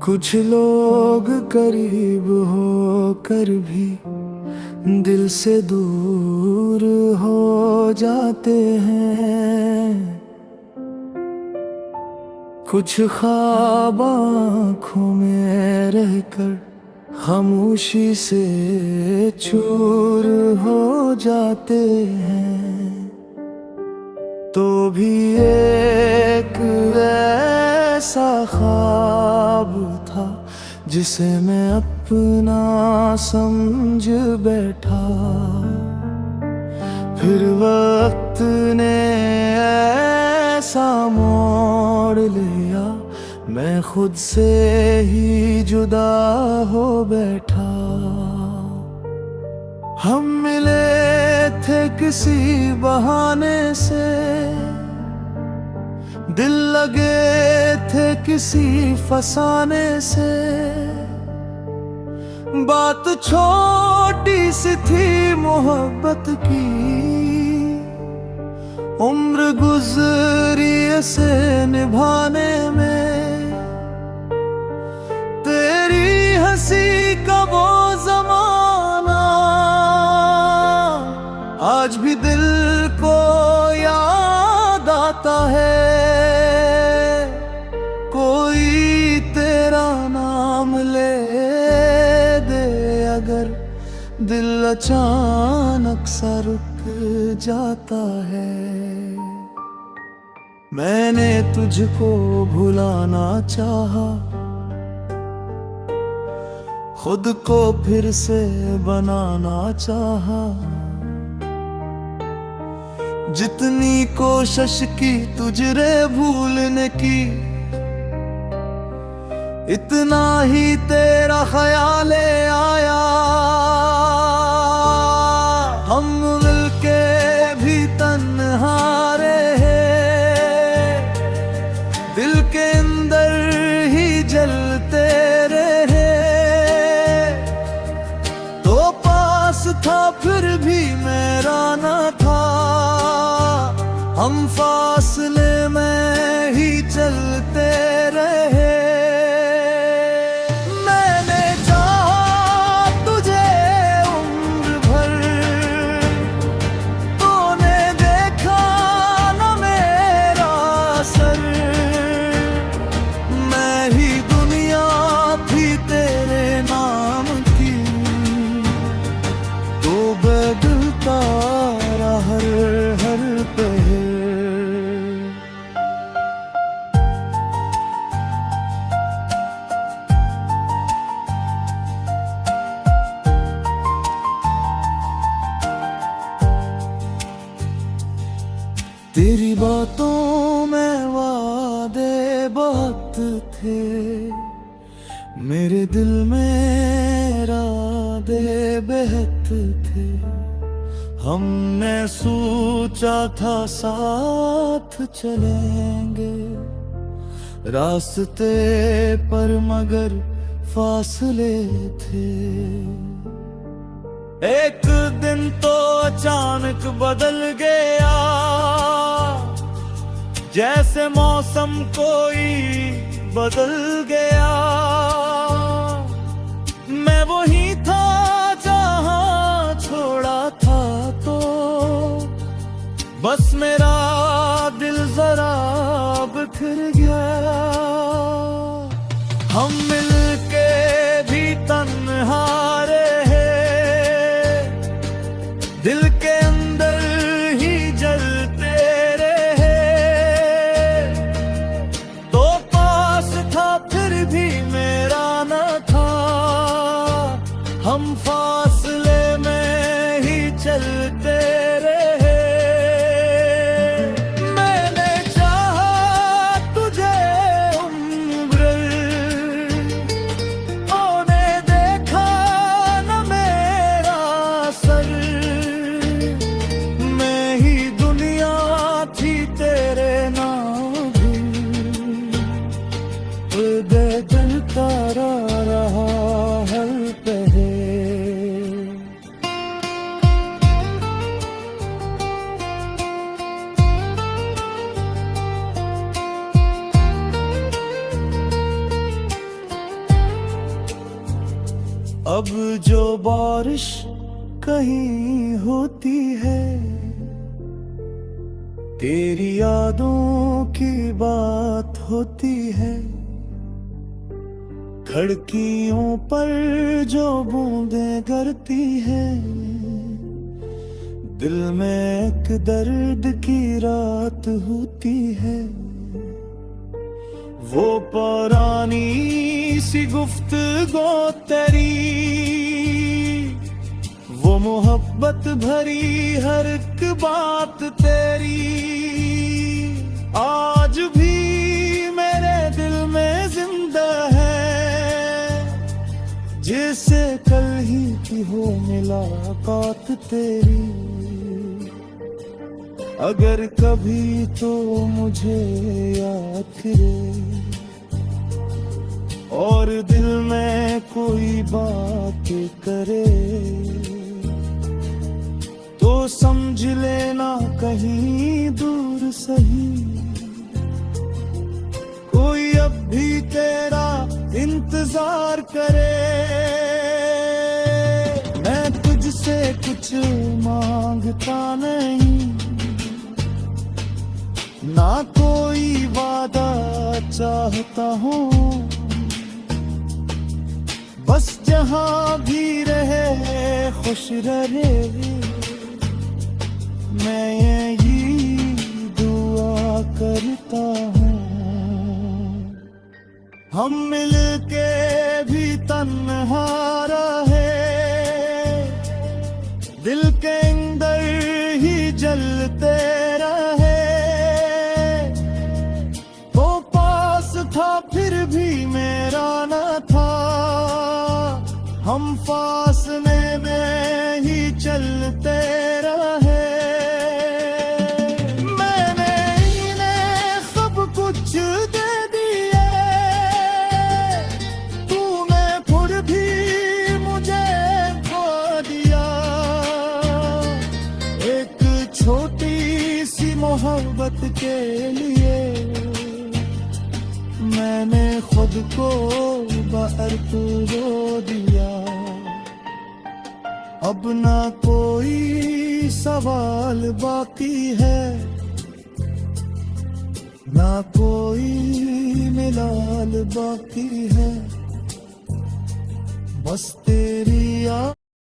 कुछ लोग करीब हो कर भी दिल से दूर हो जाते हैं। कुछ ख्वाब आँखों में रहकर खामोशी से चूर हो जाते हैं। तो भी एक ऐसा ख्वाब था जिसे मैं अपना समझ बैठा, फिर वक्त ने ऐसा मोड़ लिया, मैं खुद से ही जुदा हो बैठा। हम मिले थे किसी बहाने से, दिल लगे थे किसी फसाने से। बात छोटी सी थी मोहब्बत की, उम्र गुजरी ऐसे निभाने में। तेरी हंसी का वो जमाना आज भी दिल को याद आता है। कोई तेरा नाम ले दे अगर दिल अचानक सा रुक जाता है। मैंने तुझको भुलाना चाहा, खुद को फिर से बनाना चाहा। जितनी कोशिश की तुझे भूलने की, इतना ही तेरा ख्याल आया। हम मिलके भी तन्हा रहे, दिल के अंदर ही जलते रहे। तो पास था फिर भी मेरा न था, हम फासले में ही चलते रहे। मैंने चाहा तुझे उम्र भर, तूने देखा न मेरा सर। मैं ही दुनिया थी तेरे नाम की, तो बदलता रहा हर पहर। तेरी बातों में वादे बहुत थे, मेरे दिल में इरादे बेहद थे। हमने सोचा था साथ चलेंगे रास्ते पर, मगर फासले थे। एक दिन तो अचानक बदल गया, जैसे मौसम कोई बदल गया। मैं वही था जहां छोड़ा था, तो बस मेरा दिल जरा बिखर गया। हम मिलके भी तन्हा रहे, दिल के अंदर ही जलते रहे। तो पास था फिर भी मेरा न था, हम फासले में ही चलते रहे। मैंने चाहा तुझे उम्र, तूने देखा न मेरा सर। मैं ही दुनिया थी तेरे नाम भी, बदलता रहा हर पहर। अब जो बारिश कहीं होती है, तेरी यादों की बात होती है। खिड़कियों पर जो बूंदें गिरती है, दिल में एक दर्द की रात होती है। वो पुरानी सी गुफ्तगू तेरी, वो मोहब्बत भरी हर एक बात तेरी, आज भी मेरे दिल में जिंदा है, जैसे कल ही की हो मुलाकात तेरी। अगर कभी तो मुझे याद करे और दिल में कोई बात करे, तो समझ लेना कहीं दूर सही, कोई अब भी तेरा इंतजार करे। मैं तुझसे कुछ मांगता नहीं, ना कोई वादा चाहता हूँ, बस जहाँ भी रहे खुश रहे, मैं यही दुआ करता हूँ। हम मिलके भी तन्हा रहे, दिल के अंदर ही जलते रहे, था फिर भी मेरा न था, हम फासले में ही चलते रहे। मैंने इन्हें सब कुछ दे दिया, तूने फिर भी मुझे खो दिया। एक छोटी सी मोहब्बत के लिए मैंने खुद को बर्फ रो दिया। अब ना कोई सवाल बाकी है, ना कोई मिलाल बाकी है, बस तेरी